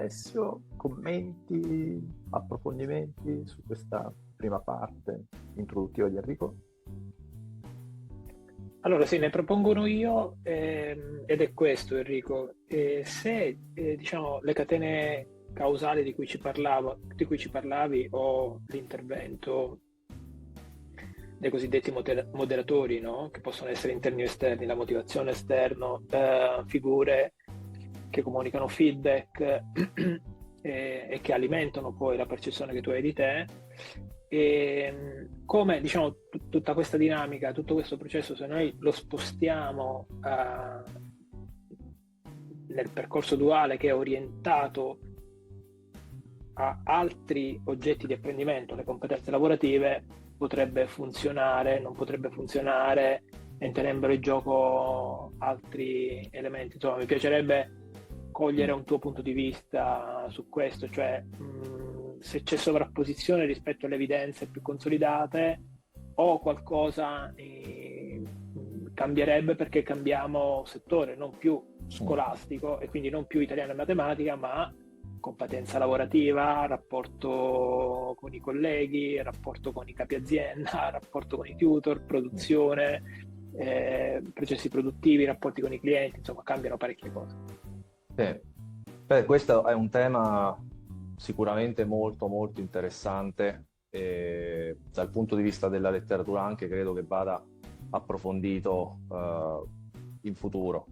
Alessio, commenti, approfondimenti su questa prima parte introduttiva di Enrico? Allora sì, ne propongo uno io, ed è questo, Enrico. Se diciamo le catene causali di cui ci parlavi, o l'intervento dei cosiddetti moderatori, no? Che possono essere interni o esterni, la motivazione esterno, figure che comunicano feedback e che alimentano poi la percezione che tu hai di te. E come diciamo tutta questa dinamica, tutto questo processo, se noi lo spostiamo nel percorso duale che è orientato a altri oggetti di apprendimento, le competenze lavorative, potrebbe funzionare, non potrebbe funzionare, entrerebbero in gioco altri elementi. Insomma, mi piacerebbe cogliere un tuo punto di vista su questo, cioè se c'è sovrapposizione rispetto alle evidenze più consolidate o qualcosa cambierebbe perché cambiamo settore, non più scolastico e quindi non più italiano e matematica, ma competenza lavorativa, rapporto con i colleghi, rapporto con i capi azienda, rapporto con i tutor, produzione, processi produttivi, rapporti con i clienti, insomma cambiano parecchie cose. Sì. Beh, questo è un tema sicuramente molto molto interessante e dal punto di vista della letteratura anche credo che vada approfondito in futuro,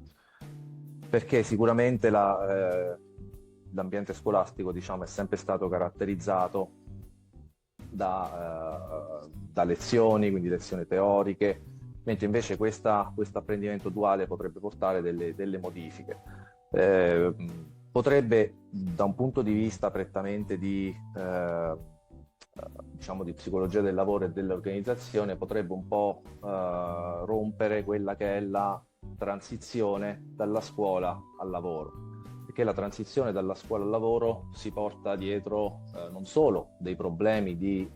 perché sicuramente l'ambiente scolastico, diciamo, è sempre stato caratterizzato da lezioni, quindi lezioni teoriche, mentre invece questo apprendimento duale potrebbe portare delle modifiche. Potrebbe, da un punto di vista prettamente diciamo di psicologia del lavoro e dell'organizzazione, potrebbe un po' rompere quella che è la transizione dalla scuola al lavoro, perché la transizione dalla scuola al lavoro si porta dietro non solo dei problemi di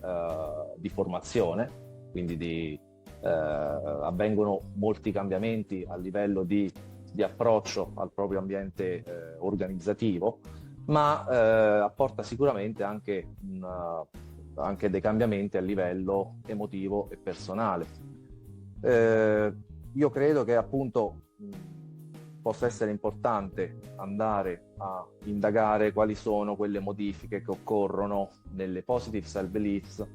formazione, quindi avvengono molti cambiamenti a livello di approccio al proprio ambiente organizzativo, ma apporta sicuramente anche dei cambiamenti a livello emotivo e personale. Io credo che appunto possa essere importante andare a indagare quali sono quelle modifiche che occorrono nelle positive self-beliefs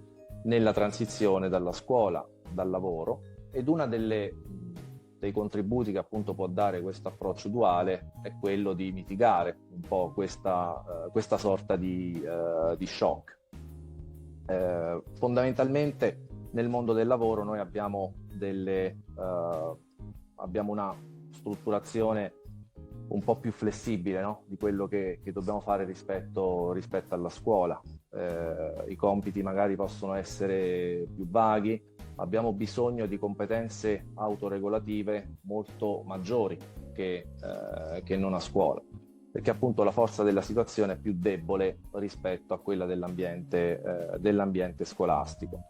nella transizione dalla scuola, dal lavoro, ed una dei contributi che appunto può dare questo approccio duale è quello di mitigare un po' questa sorta di shock. Fondamentalmente nel mondo del lavoro noi abbiamo una strutturazione un po' più flessibile, no? Di quello che dobbiamo fare rispetto alla scuola. I compiti magari possono essere più vaghi, abbiamo bisogno di competenze autoregolative molto maggiori che non a scuola, perché appunto la forza della situazione è più debole rispetto a quella dell'ambiente scolastico.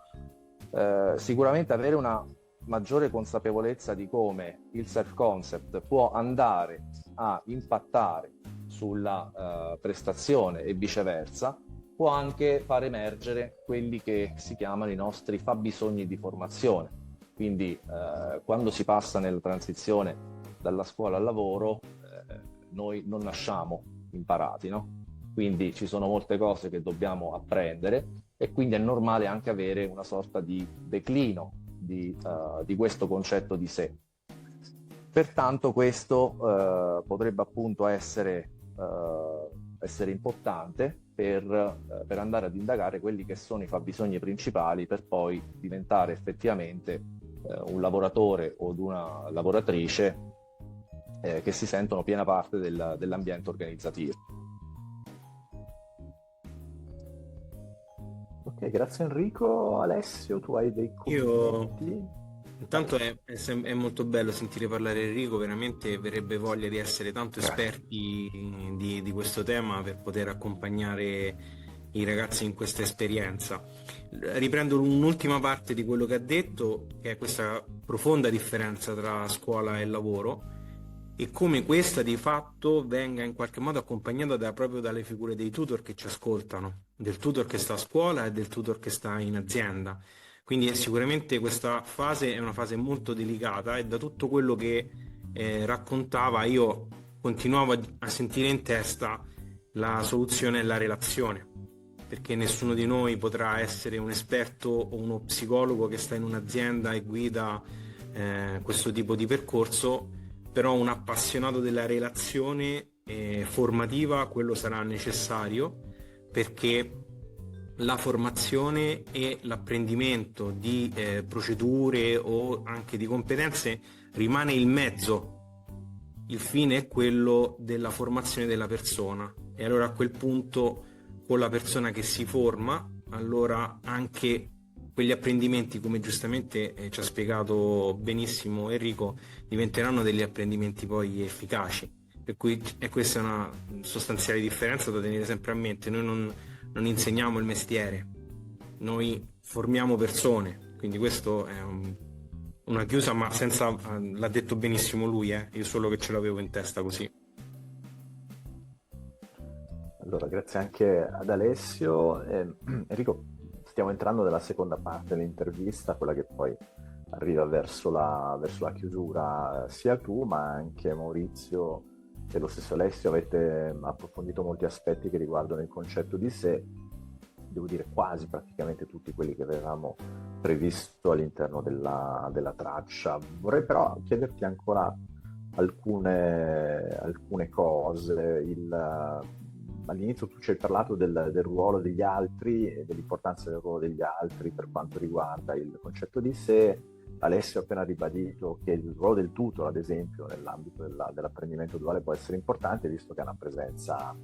Sicuramente avere una maggiore consapevolezza di come il self-concept può andare a impattare sulla prestazione e viceversa, può anche far emergere quelli che si chiamano i nostri fabbisogni di formazione. Quindi quando si passa nella transizione dalla scuola al lavoro, noi non nasciamo imparati, no? Quindi ci sono molte cose che dobbiamo apprendere e quindi è normale anche avere una sorta di declino di questo concetto di sé. Pertanto questo potrebbe appunto essere importante per andare ad indagare quelli che sono i fabbisogni principali per poi diventare effettivamente un lavoratore o una lavoratrice che si sentono piena parte dell'ambiente organizzativo. Ok, grazie Enrico. Alessio, tu hai dei commenti? Intanto è molto bello sentire parlare Enrico, veramente verrebbe voglia di essere tanto esperti di questo tema per poter accompagnare i ragazzi in questa esperienza. Riprendo un'ultima parte di quello che ha detto, che è questa profonda differenza tra scuola e lavoro, e come questa di fatto venga in qualche modo accompagnata proprio dalle figure dei tutor che ci ascoltano, del tutor che sta a scuola e del tutor che sta in azienda. Quindi sicuramente questa fase è una fase molto delicata, e da tutto quello che raccontava io continuavo a sentire in testa la soluzione è la relazione, perché nessuno di noi potrà essere un esperto o uno psicologo che sta in un'azienda e guida questo tipo di percorso, però un appassionato della relazione formativa, quello sarà necessario, perché la formazione e l'apprendimento di procedure o anche di competenze rimane il mezzo. Il fine è quello della formazione della persona, e allora a quel punto, con la persona che si forma, allora anche quegli apprendimenti, come giustamente ci ha spiegato benissimo Enrico, diventeranno degli apprendimenti poi efficaci. Per cui questa è una sostanziale differenza da tenere sempre a mente. Noi non insegniamo il mestiere, noi formiamo persone, quindi questo è una chiusa, ma senza, l'ha detto benissimo lui, io solo che ce l'avevo in testa così. Allora, grazie anche ad Alessio. Enrico, stiamo entrando nella seconda parte dell'intervista, quella che poi arriva verso la chiusura. Sia tu, ma anche Maurizio e lo stesso Alessio avete approfondito molti aspetti che riguardano il concetto di sé, devo dire quasi praticamente tutti quelli che avevamo previsto all'interno della traccia. Vorrei però chiederti ancora alcune cose. All'inizio tu ci hai parlato del ruolo degli altri e dell'importanza del ruolo degli altri per quanto riguarda il concetto di sé. Alessio ha appena ribadito che il ruolo del tutor, ad esempio, nell'ambito dell'apprendimento duale può essere importante, visto che è una presenza,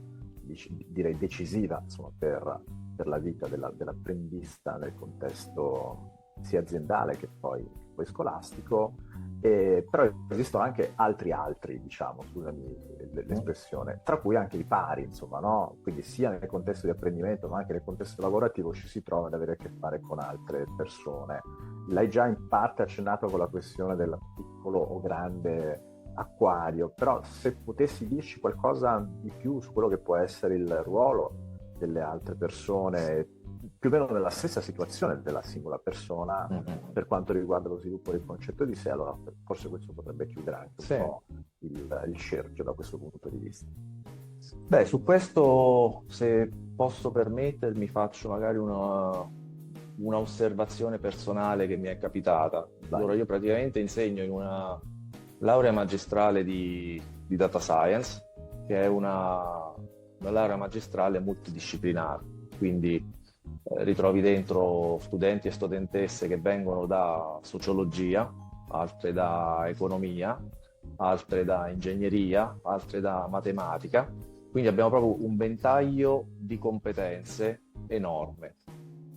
direi, decisiva, insomma, per la vita dell'apprendista nel contesto sia aziendale che poi scolastico. Però esistono anche altri, diciamo, scusami l'espressione, tra cui anche i pari, insomma, no? Quindi sia nel contesto di apprendimento ma anche nel contesto lavorativo ci si trova ad avere a che fare con altre persone. L'hai già in parte accennato con la questione del piccolo o grande acquario, però se potessi dirci qualcosa di più su quello che può essere il ruolo delle altre persone, più o meno nella stessa situazione della singola persona, per quanto riguarda lo sviluppo del concetto di sé, allora forse questo potrebbe chiudere anche un po' il cerchio da questo punto di vista. Beh, su questo, se posso permettermi, faccio magari una osservazione personale che mi è capitata. Allora, io praticamente insegno in una laurea magistrale di Data Science, che è una laurea magistrale multidisciplinare, quindi ritrovi dentro studenti e studentesse che vengono da sociologia, altre da economia, altre da ingegneria, altre da matematica, quindi abbiamo proprio un ventaglio di competenze enorme.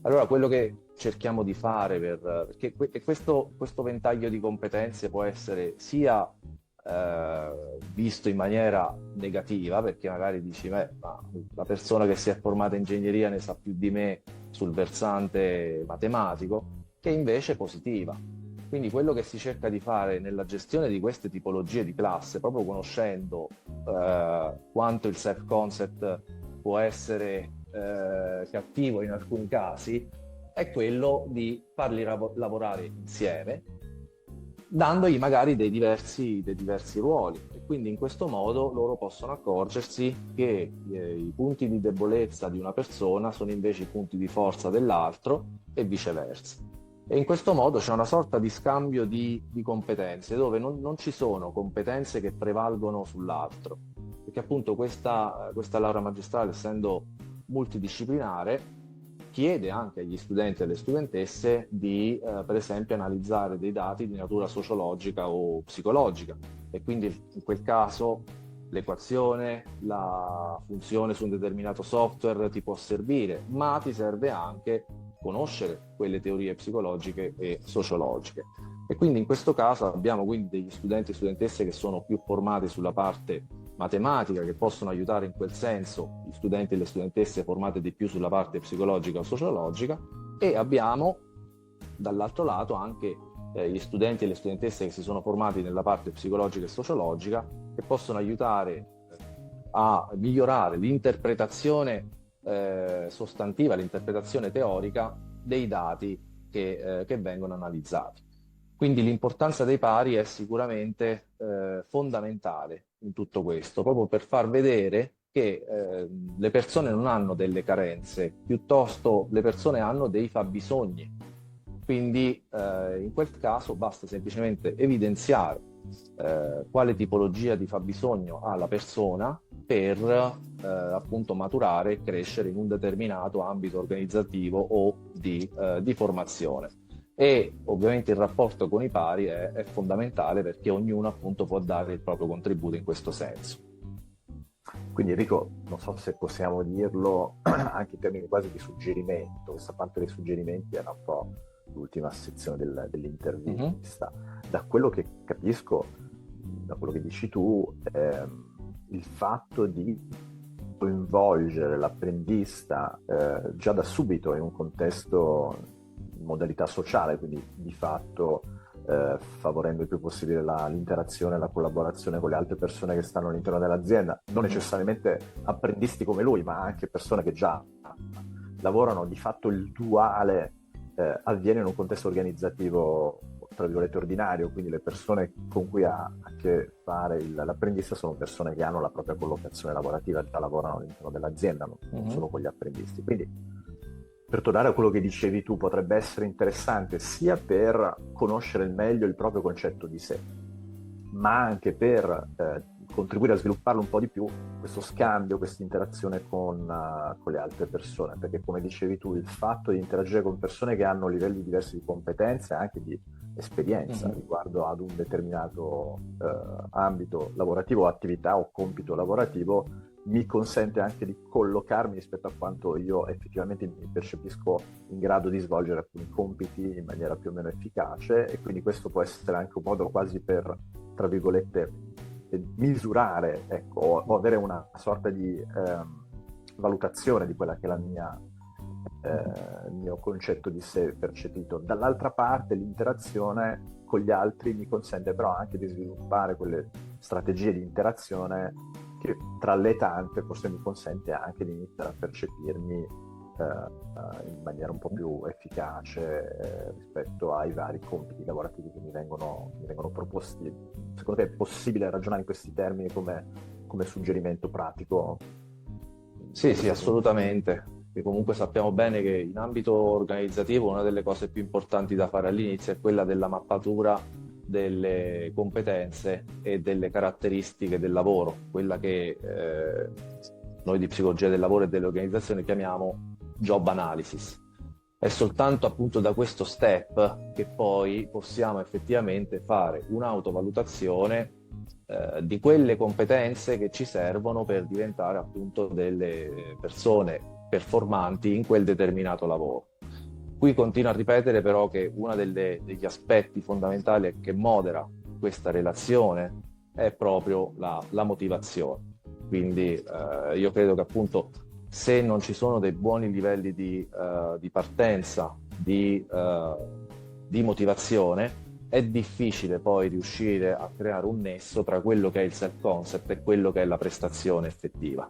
Allora, quello che cerchiamo di fare perché questo ventaglio di competenze può essere sia visto in maniera negativa, perché magari dici, ma la persona che si è formata in ingegneria ne sa più di me sul versante matematico, che invece è positiva. Quindi quello che si cerca di fare nella gestione di queste tipologie di classe, proprio conoscendo quanto il self-concept può essere cattivo in alcuni casi, è quello di farli lavorare insieme, dandogli magari dei diversi ruoli, e quindi in questo modo loro possono accorgersi che i punti di debolezza di una persona sono invece i punti di forza dell'altro e viceversa. E in questo modo c'è una sorta di scambio di competenze, dove non ci sono competenze che prevalgono sull'altro, perché appunto questa laurea magistrale, essendo multidisciplinare, chiede anche agli studenti e alle studentesse di, per esempio, analizzare dei dati di natura sociologica o psicologica, e quindi in quel caso l'equazione, la funzione su un determinato software ti può servire, ma ti serve anche conoscere quelle teorie psicologiche e sociologiche. E quindi in questo caso abbiamo quindi degli studenti e studentesse che sono più formati sulla parte matematica, che possono aiutare in quel senso gli studenti e le studentesse formate di più sulla parte psicologica o sociologica, e abbiamo dall'altro lato anche gli studenti e le studentesse che si sono formati nella parte psicologica e sociologica, che possono aiutare a migliorare l'interpretazione sostantiva, l'interpretazione teorica dei dati che vengono analizzati. Quindi l'importanza dei pari è sicuramente fondamentale in tutto questo, proprio per far vedere che le persone non hanno delle carenze, piuttosto le persone hanno dei fabbisogni. Quindi in quel caso basta semplicemente evidenziare quale tipologia di fabbisogno ha la persona per appunto maturare e crescere in un determinato ambito organizzativo o di formazione. E ovviamente il rapporto con i pari è fondamentale, perché ognuno appunto può dare il proprio contributo in questo senso. Quindi Enrico, non so se possiamo dirlo anche in termini quasi di suggerimento, questa parte dei suggerimenti era un po' l'ultima sezione dell'intervista. Da quello che capisco, da quello che dici tu, il fatto di coinvolgere l'apprendista già da subito in un contesto in modalità sociale, quindi di fatto favorendo il più possibile l'interazione e la collaborazione con le altre persone che stanno all'interno dell'azienda, non necessariamente apprendisti come lui, ma anche persone che già lavorano. Di fatto il duale avviene in un contesto organizzativo tra virgolette ordinario, quindi le persone con cui ha a che fare l'apprendista sono persone che hanno la propria collocazione lavorativa, già lavorano all'interno dell'azienda, non solo con gli apprendisti. Quindi, per tornare a quello che dicevi tu, potrebbe essere interessante sia per conoscere meglio il proprio concetto di sé, ma anche per contribuire a svilupparlo un po' di più, questo scambio, questa interazione con le altre persone, perché come dicevi tu, il fatto di interagire con persone che hanno livelli diversi di competenze e anche di esperienza riguardo ad un determinato ambito lavorativo, attività o compito lavorativo, mi consente anche di collocarmi rispetto a quanto io effettivamente mi percepisco in grado di svolgere alcuni compiti in maniera più o meno efficace, e quindi questo può essere anche un modo quasi per, tra virgolette, misurare, ecco, o avere una sorta di valutazione di quella che è la mia il mio concetto di sé percepito. Dall'altra parte l'interazione con gli altri mi consente però anche di sviluppare quelle strategie di interazione che tra le tante forse mi consente anche di iniziare a percepirmi in maniera un po' più efficace rispetto ai vari compiti lavorativi che mi vengono proposti. Secondo te è possibile ragionare in questi termini come suggerimento pratico? Sì, assolutamente. E comunque sappiamo bene che in ambito organizzativo una delle cose più importanti da fare all'inizio è quella della mappatura delle competenze e delle caratteristiche del lavoro, quella che noi di psicologia del lavoro e delle organizzazioni chiamiamo job analysis. È soltanto appunto da questo step che poi possiamo effettivamente fare un'autovalutazione di quelle competenze che ci servono per diventare appunto delle persone performanti in quel determinato lavoro. Qui continuo a ripetere però che uno degli aspetti fondamentali che modera questa relazione è proprio la motivazione. Quindi io credo che appunto se non ci sono dei buoni livelli di partenza, di motivazione, è difficile poi riuscire a creare un nesso tra quello che è il self-concept e quello che è la prestazione effettiva.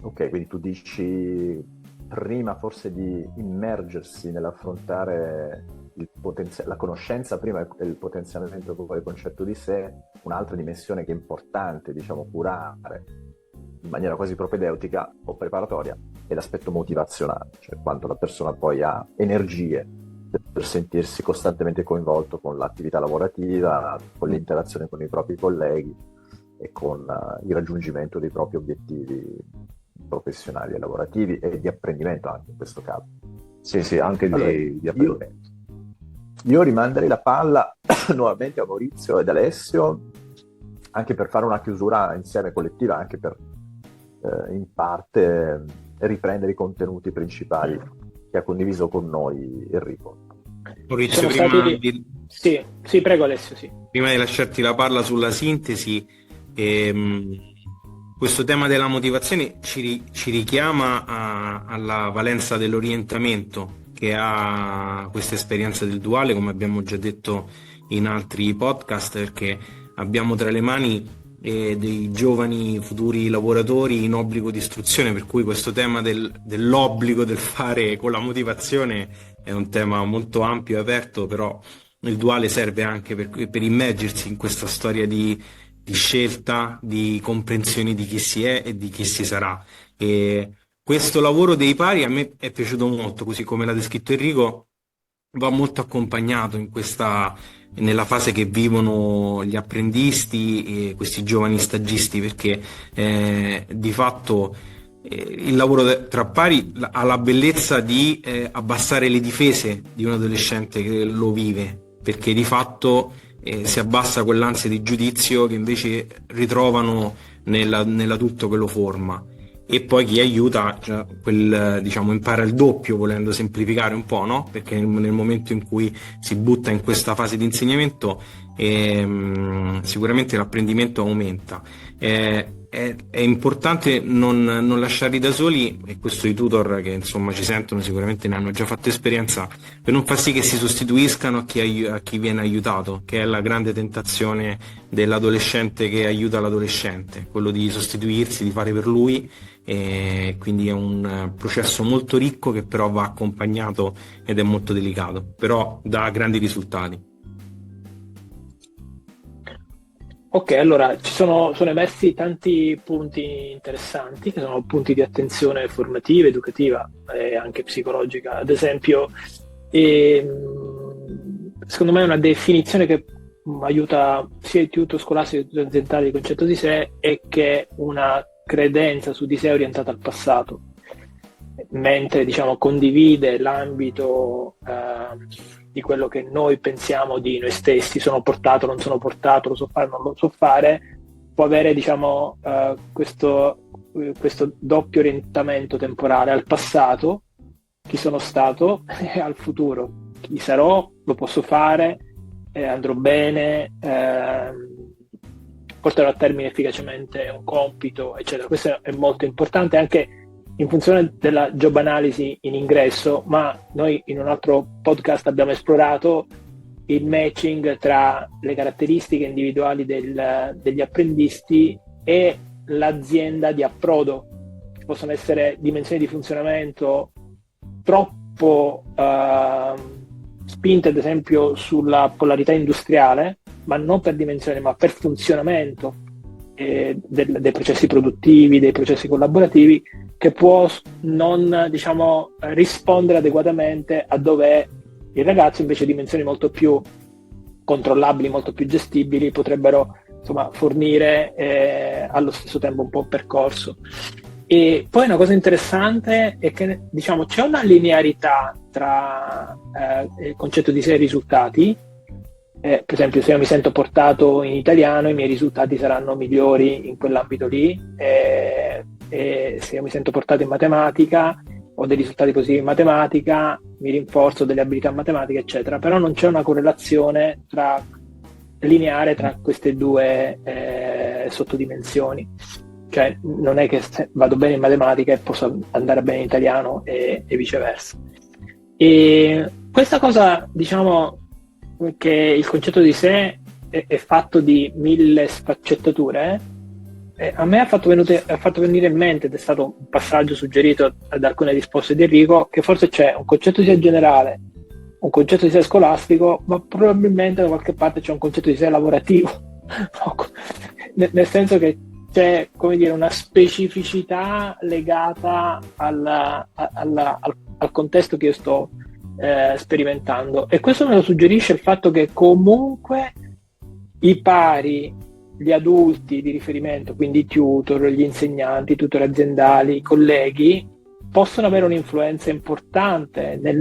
Ok, quindi tu dici prima forse di immergersi nell'affrontare la conoscenza prima e il potenziamento del concetto di sé, un'altra dimensione che è importante, diciamo, curare in maniera quasi propedeutica o preparatoria è l'aspetto motivazionale, cioè quanto la persona poi ha energie per sentirsi costantemente coinvolto con l'attività lavorativa, con l'interazione con i propri colleghi e con il raggiungimento dei propri obiettivi professionali e lavorativi e di apprendimento anche in questo caso. Sì, anche allora, di apprendimento. Io rimanderei la palla nuovamente a Maurizio ed Alessio, anche per fare una chiusura insieme collettiva, anche per in parte riprendere i contenuti principali che ha condiviso con noi Enrico. Maurizio, Sì, prego Alessio. Sì. Prima di lasciarti la palla sulla sintesi, questo tema della motivazione ci richiama alla valenza dell'orientamento che ha questa esperienza del duale, come abbiamo già detto in altri podcast, perché abbiamo tra le mani dei giovani futuri lavoratori in obbligo di istruzione, per cui questo tema dell'obbligo del fare con la motivazione è un tema molto ampio e aperto, però il duale serve anche per immergersi in questa storia di scelta, di comprensione di chi si è e di chi si sarà. E questo lavoro dei pari a me è piaciuto molto, così come l'ha descritto Enrico, va molto accompagnato nella fase che vivono gli apprendisti e questi giovani stagisti, perché di fatto il lavoro tra pari ha la bellezza di abbassare le difese di un adolescente che lo vive, perché di fatto si abbassa quell'ansia di giudizio che invece ritrovano nell'adulto che lo forma. E poi chi aiuta, cioè, diciamo, impara il doppio, volendo semplificare un po', no? Perché nel momento in cui si butta in questa fase di insegnamento, sicuramente l'apprendimento aumenta. È importante non lasciarli da soli, e questo i tutor che insomma ci sentono sicuramente ne hanno già fatto esperienza, per non far sì che si sostituiscano a chi viene aiutato, che è la grande tentazione dell'adolescente che aiuta l'adolescente, quello di sostituirsi, di fare per lui. E quindi è un processo molto ricco che però va accompagnato ed è molto delicato, però dà grandi risultati. Ok, allora sono emersi tanti punti interessanti, che sono punti di attenzione formativa, educativa e anche psicologica. Ad esempio, secondo me una definizione che aiuta sia il tutor scolastico che aziendale di concetto di sé è che una credenza su di sé orientata al passato, mentre diciamo condivide l'ambito di quello che noi pensiamo di noi stessi, sono portato, non sono portato, lo so fare, non lo so fare, può avere diciamo questo doppio orientamento temporale al passato, chi sono stato, e al futuro, chi sarò, lo posso fare, andrò bene, porterò a termine efficacemente un compito, eccetera. Questo è molto importante anche in funzione della job analisi in ingresso, ma noi in un altro podcast abbiamo esplorato il matching tra le caratteristiche individuali degli apprendisti e l'azienda di approdo. Ci possono essere dimensioni di funzionamento troppo spinte, ad esempio, sulla polarità industriale, ma non per dimensione, ma per funzionamento dei processi produttivi, dei processi collaborativi, che può non diciamo rispondere adeguatamente a dove il ragazzo, invece, dimensioni molto più controllabili, molto più gestibili, potrebbero insomma fornire allo stesso tempo un po' percorso. E poi una cosa interessante è che diciamo c'è una linearità tra il concetto di sé e i risultati. Per esempio, se io mi sento portato in italiano, i miei risultati saranno migliori in quell'ambito lì, e se io mi sento portato in matematica, ho dei risultati positivi in matematica, mi rinforzo delle abilità in matematica, eccetera. Però non c'è una correlazione lineare tra queste due sottodimensioni. Cioè, non è che vado bene in matematica e posso andare bene in italiano e viceversa. E questa cosa, diciamo, che il concetto di sé è fatto di 1000 sfaccettature, a me ha fatto venire in mente, ed è stato un passaggio suggerito ad alcune risposte di Enrico, che forse c'è un concetto di sé generale, un concetto di sé scolastico, ma probabilmente da qualche parte c'è un concetto di sé lavorativo, nel senso che c'è, come dire, una specificità legata al contesto che io sto sperimentando, e questo me lo suggerisce il fatto che comunque i pari, gli adulti di riferimento, quindi i tutor, gli insegnanti, i tutor aziendali, i colleghi, possono avere un'influenza importante nei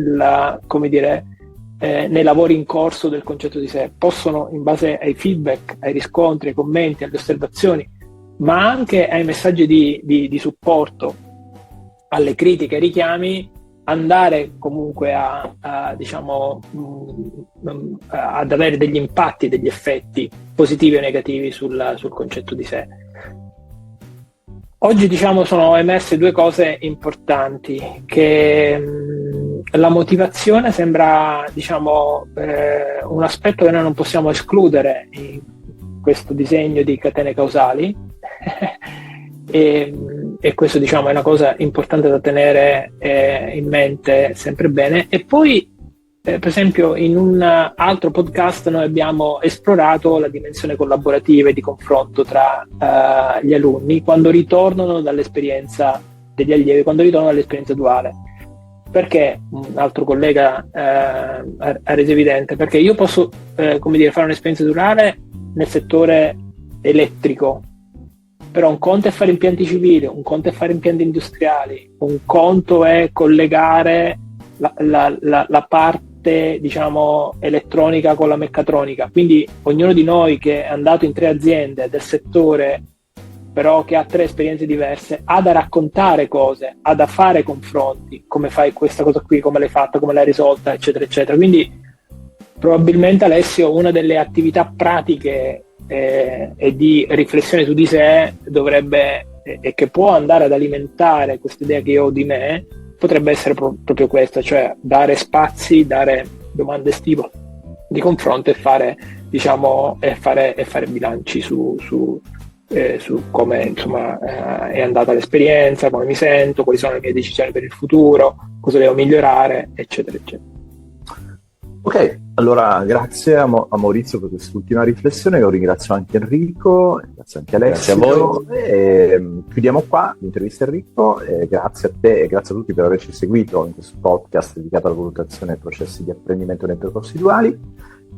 lavori in corso del concetto di sé, possono, in base ai feedback, ai riscontri, ai commenti, alle osservazioni, ma anche ai messaggi di supporto, alle critiche, ai richiami, andare comunque ad avere degli impatti, degli effetti positivi o negativi sul concetto di sé. Oggi, diciamo, sono emerse due cose importanti che la motivazione sembra, diciamo, un aspetto che noi non possiamo escludere in questo disegno di catene causali e questo, diciamo, è una cosa importante da tenere in mente sempre bene. E poi per esempio in un altro podcast noi abbiamo esplorato la dimensione collaborativa e di confronto tra gli alunni quando ritornano dall'esperienza degli allievi, quando ritornano dall'esperienza duale. Perché un altro collega ha reso evidente, perché io posso come dire, fare un'esperienza duale nel settore elettrico, però un conto è fare impianti civili, un conto è fare impianti industriali, un conto è collegare la parte, diciamo, elettronica con la meccatronica. Quindi ognuno di noi che è andato in 3 aziende del settore, però che ha 3 esperienze diverse, ha da raccontare cose, ha da fare confronti, come fai questa cosa qui, come l'hai fatta, come l'hai risolta, eccetera eccetera. Quindi probabilmente, Alessio, una delle attività pratiche e di riflessione su di sé dovrebbe, e che può andare ad alimentare questa idea che io ho di me, potrebbe essere proprio questa, cioè dare spazi, dare domande stimolo di confronto e fare, diciamo, e fare bilanci su come, insomma, è andata l'esperienza, come mi sento, quali sono le mie decisioni per il futuro, cosa devo migliorare, eccetera eccetera. Ok, allora grazie a Maurizio per quest'ultima riflessione, io ringrazio anche Enrico, grazie anche Alessio. Grazie a voi. E chiudiamo qua l'intervista Enrico, grazie a te e grazie a tutti per averci seguito in questo podcast dedicato alla valutazione dei processi di apprendimento nei percorsi duali.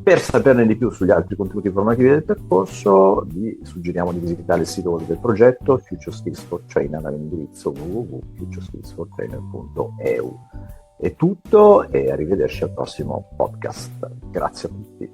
Per saperne di più sugli altri contenuti formativi del percorso vi suggeriamo di visitare il sito del progetto Future Skills for Trainer all'indirizzo www.futureskillsfortrainer.eu. È tutto e arrivederci al prossimo podcast. Grazie a tutti.